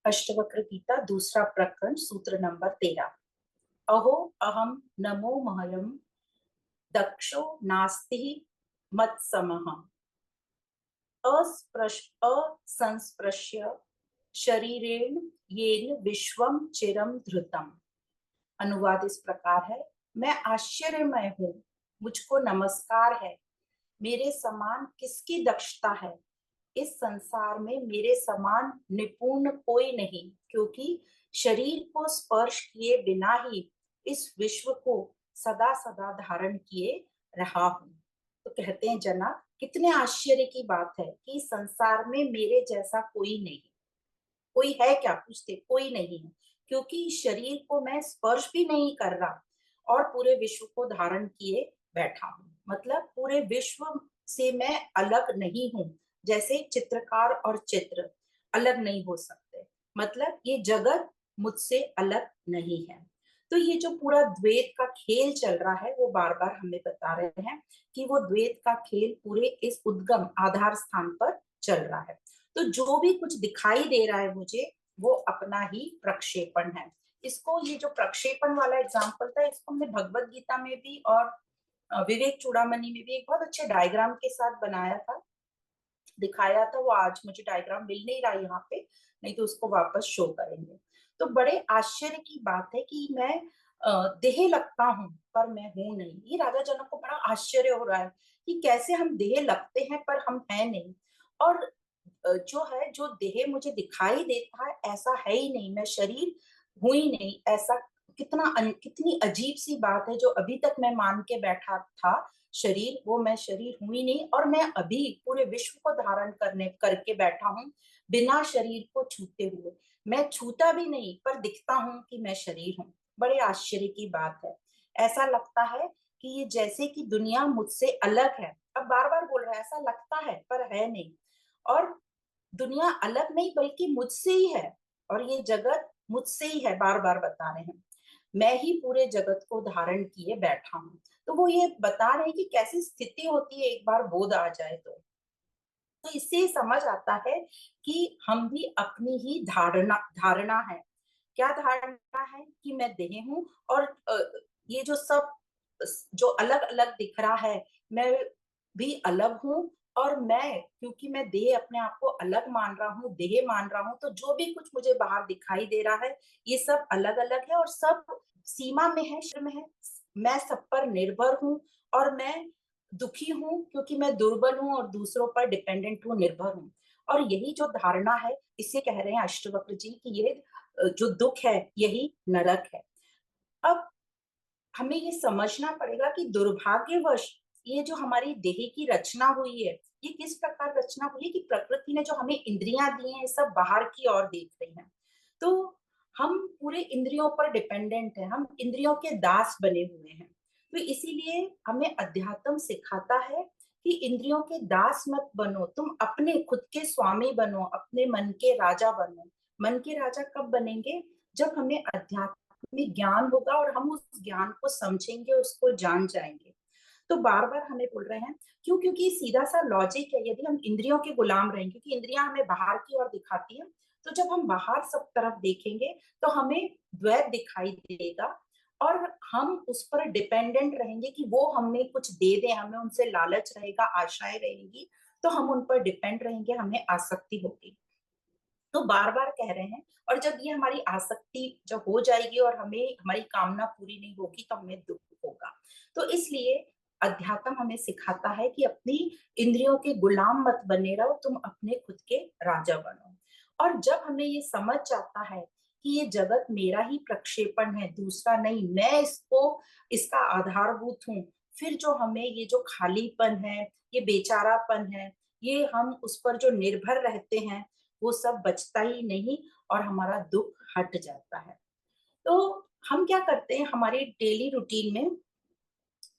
अष्टवक्र गीता दूसरा प्रकरण सूत्र नंबर 13। अहो अहम नमो महयम दक्षो नास्ति मत्समः असंस्पृश्य शरीरेण येन विश्वम चिरम धृतम। अनुवाद इस प्रकार है, मैं आश्चर्यमय हूँ, मुझको नमस्कार है। मेरे समान किसकी दक्षता है? इस संसार में मेरे समान निपुण कोई नहीं, क्योंकि शरीर को स्पर्श किए बिना ही इस विश्व को सदा सदा धारण किए रहा हूं। तो कहते हैं जनक, कितने आश्चर्य की बात है कि संसार में मेरे जैसा कोई नहीं। कोई है क्या पूछते? कोई नहीं है, क्योंकि शरीर को मैं स्पर्श भी नहीं कर रहा और पूरे विश्व को धारण किए बैठा हूं। मतलब पूरे विश्व से मैं अलग नहीं हूं, जैसे चित्रकार और चित्र अलग नहीं हो सकते। मतलब ये जगत मुझसे अलग नहीं है। तो ये जो पूरा द्वैत का खेल चल रहा है, वो बार बार हमें बता रहे हैं कि वो द्वैत का खेल पूरे इस उद्गम आधार स्थान पर चल रहा है। तो जो भी कुछ दिखाई दे रहा है मुझे, वो अपना ही प्रक्षेपण है। इसको, ये जो प्रक्षेपण वाला एग्जाम्पल था, इसको हमने भगवत गीता में भी और विवेक चूड़ामणि में भी एक बहुत अच्छे डायग्राम के साथ बनाया था, दिखाया था। वो आज मुझे डायग्राम मिल नहीं रहा यहाँ पे, नहीं तो उसको वापस शो करेंगे। तो बड़े आश्चर्य की बात है कि मैं देह लगता हूँ पर मैं हूं नहीं। ये राजा जनक को बड़ा आश्चर्य हो रहा है कि कैसे हम देह लगते हैं पर हम है नहीं। और जो है, जो देह मुझे दिखाई देता है ऐसा है ही नहीं, मैं शरीर हूं ही नहीं। ऐसा कितनी अजीब सी बात है, जो अभी तक मैं मान के बैठा था शरीर, वो मैं शरीर हूं ही नहीं। और मैं अभी पूरे विश्व को धारण करके बैठा हूं बिना शरीर को छूते हुए। मैं छूता भी नहीं पर दिखता हूं कि मैं शरीर हूं। बड़े आश्चर्य की बात है। ऐसा लगता है कि ये जैसे कि दुनिया मुझसे अलग है। अब बार बार बोल रहा है, ऐसा लगता है पर है नहीं। और दुनिया अलग नहीं बल्कि मुझसे ही है, और ये जगत मुझसे ही है, बार बार बता रहे हैं। मैं ही पूरे जगत को धारण किए बैठा हूं। तो वो ये बता रहे हैं कि कैसी स्थिति होती है एक बार बोध आ जाए तो इससे समझ आता है कि हम भी अपनी ही धारणा धारणा है। क्या धारणा है? कि मैं देह हूं, और ये जो सब जो अलग अलग दिख रहा है, मैं भी अलग हूं। और मैं, क्योंकि मैं देह अपने आप को अलग मान रहा हूँ, देह मान रहा हूँ, तो जो भी कुछ मुझे बाहर दिखाई दे रहा है, ये सब अलग अलग है और सब सीमा में है, श्रम है। मैं सब पर निर्भर हूँ और मैं दुखी हूँ क्योंकि मैं दुर्बल हूँ और दूसरों पर डिपेंडेंट हूँ, निर्भर हूँ। और यही जो धारणा है, इसे कह रहे हैं अष्टवक्र जी कि ये जो दुख है यही नरक है। अब हमें ये समझना पड़ेगा कि दुर्भाग्यवश ये जो हमारी देह की रचना हुई है, ये किस प्रकार रचना हुई है कि प्रकृति ने जो हमें इंद्रियां दी हैं, सब बाहर की ओर देख रही हैं। तो हम पूरे इंद्रियों पर डिपेंडेंट हैं, हम इंद्रियों के दास बने हुए हैं। तो इसीलिए हमें अध्यात्म सिखाता है कि इंद्रियों के दास मत बनो, तुम अपने खुद के स्वामी बनो, अपने मन के राजा बनो। मन के राजा कब बनेंगे? जब हमें अध्यात्म में ज्ञान होगा और हम उस ज्ञान को समझेंगे, उसको जान जाएंगे। तो बार बार हमें बोल रहे हैं, क्यों? क्योंकि सीधा सा लॉजिक है, यदि हम इंद्रियों के गुलाम रहेंगे, क्योंकि इंद्रियां हमें बाहर की ओर दिखाती है, तो जब हम बाहर सब तरफ देखेंगे तो हमें द्वैत दिखाई देगा और हम उस पर डिपेंडेंट रहेंगे कि वो हमें कुछ दे दें, हमें उनसे लालच रहेगा, आशाएं रहेंगी, तो हम उन पर डिपेंड रहेंगे, हमें आसक्ति होगी। तो बार बार कह रहे हैं, और जब ये हमारी आसक्ति जब हो जाएगी और हमें हमारी कामना पूरी नहीं होगी तो हमें दुख होगा। तो इसलिए अध्यात्म हमें सिखाता है कि अपनी इंद्रियों के गुलाम मत बने रहो, तुम अपने खुद के राजा बनो। और जब हमें ये समझ जाता है कि ये जगत मेरा ही प्रक्षेपण है, दूसरा नहीं, मैं इसको, इसका आधारभूत हूँ, फिर जो हमें ये जो खालीपन है, ये बेचारापन है, ये हम उस पर जो निर्भर रहते हैं, वो सब बचता ही नहीं और हमारा दुख हट जाता है। तो हम क्या करते हैं हमारे डेली रूटीन में,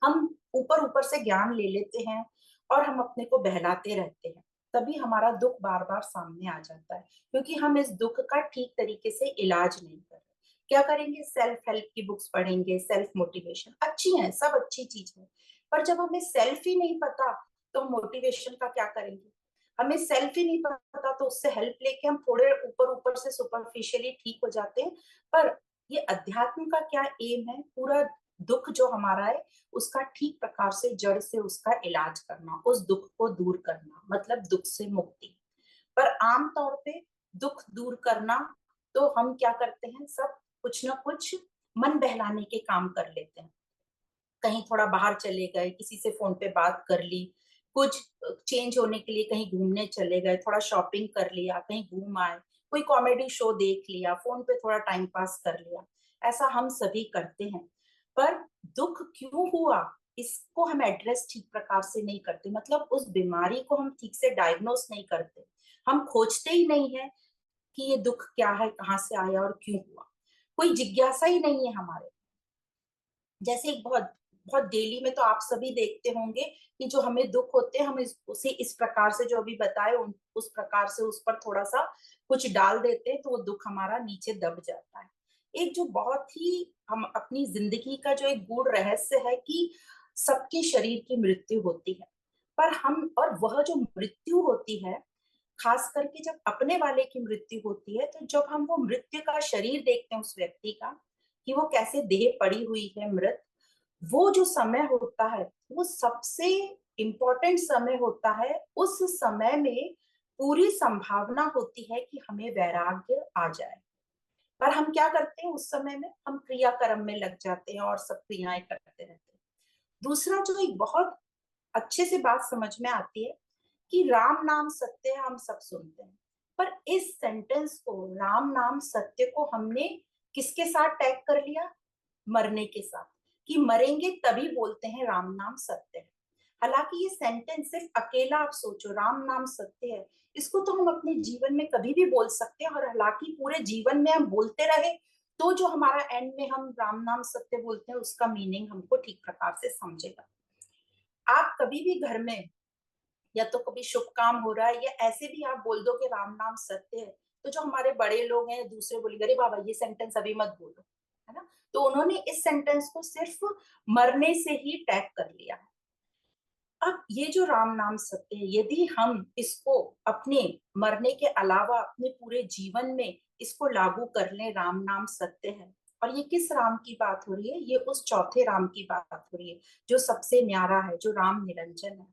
हम ऊपर ऊपर से ज्ञान ले लेते हैं और हम अपने को बहलाते रहते हैं, तभी हमारा दुख बार बार सामने आ जाता है, क्योंकि हम इस दुख का ठीक तरीके से इलाज नहीं कर रहे। क्या करेंगे? सेल्फ हेल्प की बुक्स पढ़ेंगे, सेल्फ मोटिवेशन अच्छी है, सब अच्छी चीज है, पर जब हमें सेल्फ ही नहीं पता तो मोटिवेशन का क्या करेंगे? हमें सेल्फ ही नहीं पता तो उससे हेल्प लेके हम थोड़े ऊपर ऊपर से सुपरफिशियली ठीक हो जाते हैं। पर ये अध्यात्म का क्या एम है, पूरा दुख जो हमारा है उसका ठीक प्रकार से जड़ से उसका इलाज करना, उस दुख को दूर करना, मतलब दुख से मुक्ति। पर आम तौर पे दुख दूर करना तो हम क्या करते हैं, सब कुछ ना कुछ मन बहलाने के काम कर लेते हैं। कहीं थोड़ा बाहर चले गए, किसी से फोन पे बात कर ली, कुछ चेंज होने के लिए कहीं घूमने चले गए, थोड़ा शॉपिंग कर लिया, कहीं घूम आए, कोई कॉमेडी शो देख लिया, फोन पे थोड़ा टाइम पास कर लिया। ऐसा हम सभी करते हैं। पर दुख क्यों हुआ इसको हम एड्रेस ठीक प्रकार से नहीं करते, मतलब उस बीमारी को हम ठीक से डायग्नोस नहीं करते। हम खोजते ही नहीं है कि ये दुख क्या है, कहाँ से आया और क्यों हुआ। कोई जिज्ञासा ही नहीं है हमारे। जैसे एक बहुत बहुत डेली में तो आप सभी देखते होंगे कि जो हमें दुख होते हैं हम उसे इस प्रकार से जो अभी बताए उस प्रकार से उस पर थोड़ा सा कुछ डाल देते हैं तो वो दुख हमारा नीचे दब जाता है। एक जो बहुत ही हम अपनी जिंदगी का जो एक गूढ़ रहस्य है कि सबके शरीर की मृत्यु होती है। पर हम, और वह जो मृत्यु होती है, खास करके जब अपने वाले की मृत्यु होती है, तो जब हम वो मृत्यु का शरीर देखते हैं उस व्यक्ति का कि वो कैसे देह पड़ी हुई है मृत, वो जो समय होता है वो सबसे इम्पोर्टेंट समय होता है। उस समय में पूरी संभावना होती है कि हमें वैराग्य आ जाए। पर हम क्या करते हैं उस समय में, हम क्रियाकर्म में लग जाते हैं और सब क्रियाएं करते रहते हैं। दूसरा जो एक बहुत अच्छे से बात समझ में आती है कि राम नाम सत्य है, हम सब सुनते हैं। पर इस सेंटेंस को, राम नाम सत्य को हमने किसके साथ टैग कर लिया? मरने के साथ। कि मरेंगे तभी बोलते हैं राम नाम सत्य है। हालांकि ये सेंटेंस सिर्फ अकेला, आप सोचो, राम नाम सत्य है, इसको तो हम अपने जीवन में कभी भी बोल सकते हैं। और हालांकि पूरे जीवन में हम बोलते रहे तो जो हमारा एंड में हम राम नाम सत्य बोलते हैं उसका मीनिंग हमको ठीक प्रकार से समझेगा। आप कभी भी घर में या तो कभी शुभ काम हो रहा है या ऐसे भी आप बोल दो कि राम नाम सत्य है, तो जो हमारे बड़े लोग हैं दूसरे बोलेंगे अरे बाबा ये सेंटेंस अभी मत बोलो, है ना। तो उन्होंने इस सेंटेंस को सिर्फ मरने से ही टैग कर लिया है। अब ये जो राम नाम सत्य है, यदि हम इसको अपने मरने के अलावा अपने पूरे जीवन में इसको लागू कर लें, राम नाम सत्य है। और ये किस राम की बात हो रही है? ये उस चौथे राम की बात हो रही है जो सबसे न्यारा है, जो राम निरंजन है।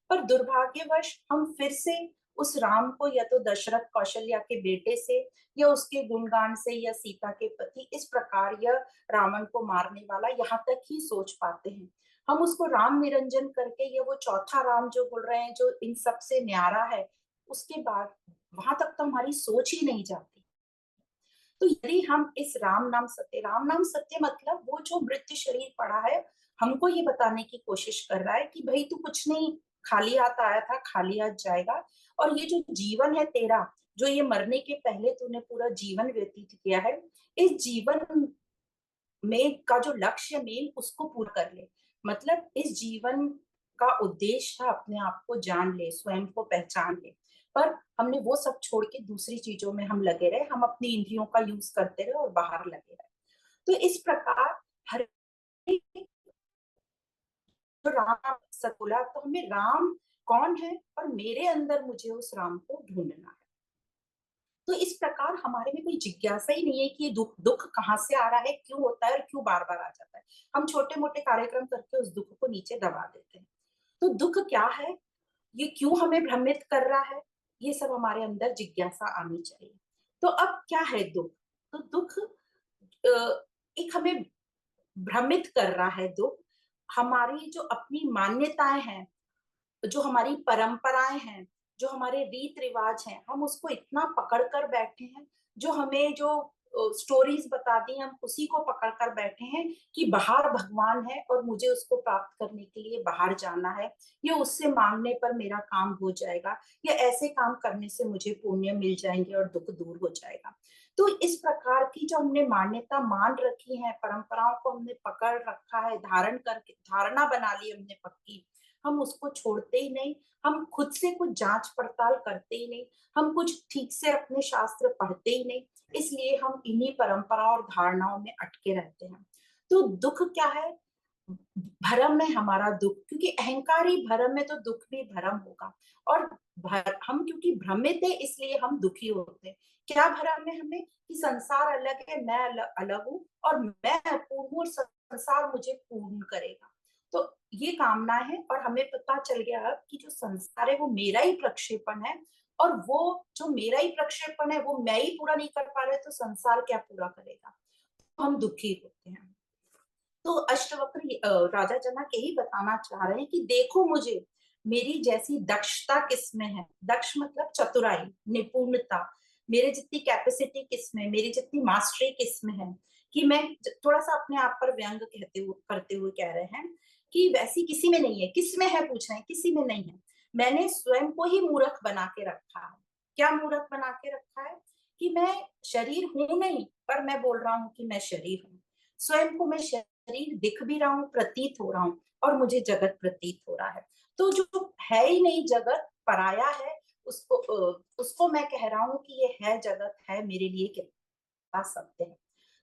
पर दुर्भाग्यवश हम फिर से उस राम को या तो दशरथ कौशल्या के बेटे से या उसके गुणगान से या सीता के पति इस प्रकार या रावण को मारने वाला यहाँ तक ही सोच पाते हैं। हम उसको राम निरंजन करके ये वो चौथा राम जो बोल रहे हैं जो इन सबसे न्यारा है, उसके बाद वहां तक तो हमारी सोच ही नहीं जाती। तो यदि हम इस राम नाम सत्य, राम नाम सत्य मतलब वो जो मृत्यु शरीर पड़ा है हमको ये बताने की कोशिश कर रहा है कि भाई तू कुछ नहीं, खाली हाथ आया था खाली हाथ जाएगा। और ये जो जीवन है तेरा, जो ये मरने के पहले तूने पूरा जीवन व्यतीत किया है, इस जीवन में का जो लक्ष्य मेन उसको पूरा कर ले। मतलब इस जीवन का उद्देश्य है अपने आप को जान ले, स्वयं को पहचान ले। पर हमने वो सब छोड़ के दूसरी चीजों में हम लगे रहे, हम अपनी इंद्रियों का यूज करते रहे और बाहर लगे रहे। तो इस प्रकार हर एक जो राम सतुला, तो हमें राम कौन है और मेरे अंदर मुझे उस राम को ढूंढना है। तो इस प्रकार हमारे में कोई जिज्ञासा ही नहीं है कि ये दुख दुख कहाँ से आ रहा है, क्यों होता है और क्यों बार बार आ जाता है। हम छोटे मोटे कार्यक्रम करके उस दुख को नीचे दबा देते हैं। तो दुख क्या है, ये क्यों हमें भ्रमित कर रहा है, ये सब हमारे अंदर जिज्ञासा आनी चाहिए। तो अब क्या है दुख? तो दुख एक हमें भ्रमित कर रहा है। दुख हमारी जो अपनी मान्यताएं हैं, जो हमारी परंपराएं हैं, जो हमारे रीत रिवाज हैं, हम उसको इतना पकड़ कर बैठे हैं। जो हमें जो स्टोरीज बता दी हम उसी को पकड़ कर बैठे हैं कि बाहर भगवान है और मुझे उसको प्राप्त करने के लिए बाहर जाना है, या उससे मांगने पर मेरा काम हो जाएगा, या ऐसे काम करने से मुझे पुण्य मिल जाएंगे और दुख दूर हो जाएगा। तो इस प्रकार की जो हमने मान्यता मान रखी है, परंपराओं को हमने पकड़ रखा है, धारण करके धारणा बना ली हमने पक्की, हम उसको छोड़ते ही नहीं। हम खुद से कुछ जांच पड़ताल करते ही नहीं, हम कुछ ठीक से अपने शास्त्र पढ़ते ही नहीं। इसलिए हम इन्हीं परंपराओं और धारणाओं में अटके रहते हैं। तो दुख क्या है? भरम में हमारा दुख, क्योंकि अहंकार ही भरम है तो दुख भी भरम होगा। और हम क्योंकि भ्रमित है इसलिए हम दुखी होते हैं। क्या भ्रम है हमें कि संसार अलग है, मैं अलग हूँ और मैं अपूर्ण हूँ और संसार मुझे पूर्ण करेगा। तो ये कामना है और हमें पता चल गया अब कि जो संसार है वो मेरा ही प्रक्षेपण है और वो जो मेरा ही प्रक्षेपण है वो मैं ही पूरा नहीं कर पा रहे तो संसार क्या पूरा करेगा। तो हम दुखी होते हैं। तो अष्टवक्र राजा जनक यही बताना चाह रहे हैं कि देखो मुझे, मेरी जैसी दक्षता किसमें है। दक्ष मतलब चतुराई, निपुणता। मेरे जितनी कैपेसिटी किसमें, मेरी जितनी मास्टरी किसमें है, कि मैं थोड़ा सा अपने आप पर व्यंग करते हुए कह रहे हैं कि वैसी किसी में नहीं है। किसमें है पूछ रहे हैं, किसी में नहीं है। मैंने स्वयं को ही मूर्ख बना के रखा है। क्या मूर्ख बना के रखा है कि मैं शरीर हूं नहीं, पर मैं बोल रहा हूं कि मैं शरीर हूं। स्वयं को मैं शरीर दिख भी रहा हूँ, प्रतीत हो रहा हूँ और मुझे जगत प्रतीत हो रहा है। तो जो है ही नहीं जगत, पराया है, उसको मैं कह रहा हूँ कि ये है जगत, है मेरे लिए कितना सत्य है।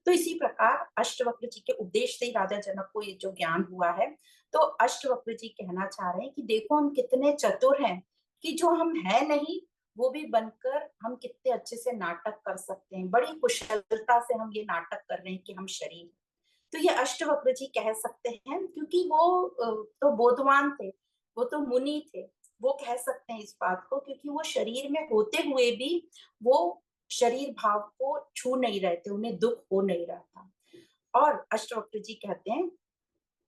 तो इसी प्रकार अष्टवक्र जी के उपदेश से ही राजा जनक को ये जो ज्ञान हुआ है, तो अष्टवक्र जी कहना चाह रहे हैं कि देखो हम कितने चतुर हैं कि जो हम है नहीं वो भी बनकर हम कितने अच्छे से नाटक कर सकते हैं। बड़ी कुशलता से हम ये नाटक कर रहे हैं कि हम शरीर। तो ये अष्टवक्र जी कह सकते हैं क्योंकि वो तो बोधवान थे, वो तो मुनि थे। वो कह सकते हैं इस बात को क्योंकि वो शरीर में होते हुए भी वो शरीर भाव को छू नहीं रहे थे, उन्हें दुख हो नहीं रहा था। और अष्टवक्र जी कहते हैं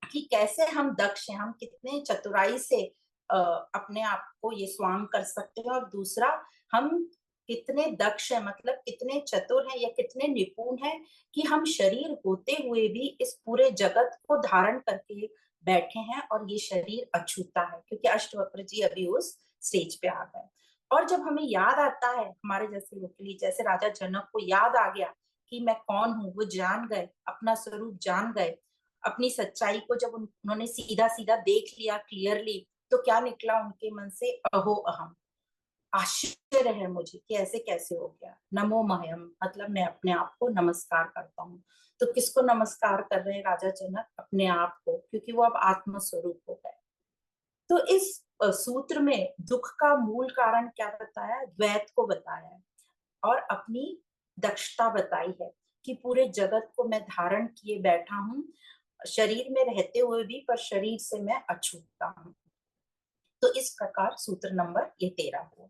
कि कैसे हम दक्ष हैं, हम कितने चतुराई से अपने आप को ये स्वांग कर सकते हैं। और दूसरा, हम कितने दक्ष हैं, मतलब कितने चतुर हैं या कितने निपुण हैं कि हम शरीर होते हुए भी इस पूरे जगत को धारण करके बैठे हैं और ये शरीर अछूता है क्योंकि अष्टवक्र जी अभी उस स्टेज पे आ गए। और जब हमें याद आता है, हमारे जैसे लोग के लिए, जैसे राजा जनक को याद आ गया कि मैं कौन हूँ, वो जान गए, अपना स्वरूप जान गए, अपनी सच्चाई को जब उन्होंने सीधा सीधा देख लिया क्लियरली, तो क्या निकला उनके मन से, अहो अहम। आश्चर्य है मुझे कि ऐसे कैसे हो गया। नमो मह्यम मतलब मैं अपने आप को नमस्कार करता हूँ। तो किसको नमस्कार कर रहे हैं राजा जनक? अपने आप को, क्योंकि वो अब आत्म स्वरूप हो गए। तो इस सूत्र में दुख का मूल कारण क्या बताया? द्वैत को बताया है और अपनी दक्षता बताई है कि पूरे जगत को मैं धारण किए बैठा हूँ, शरीर में रहते हुए भी, पर शरीर से मैं अछूता हूँ। तो इस प्रकार सूत्र नंबर ये 13 हुआ।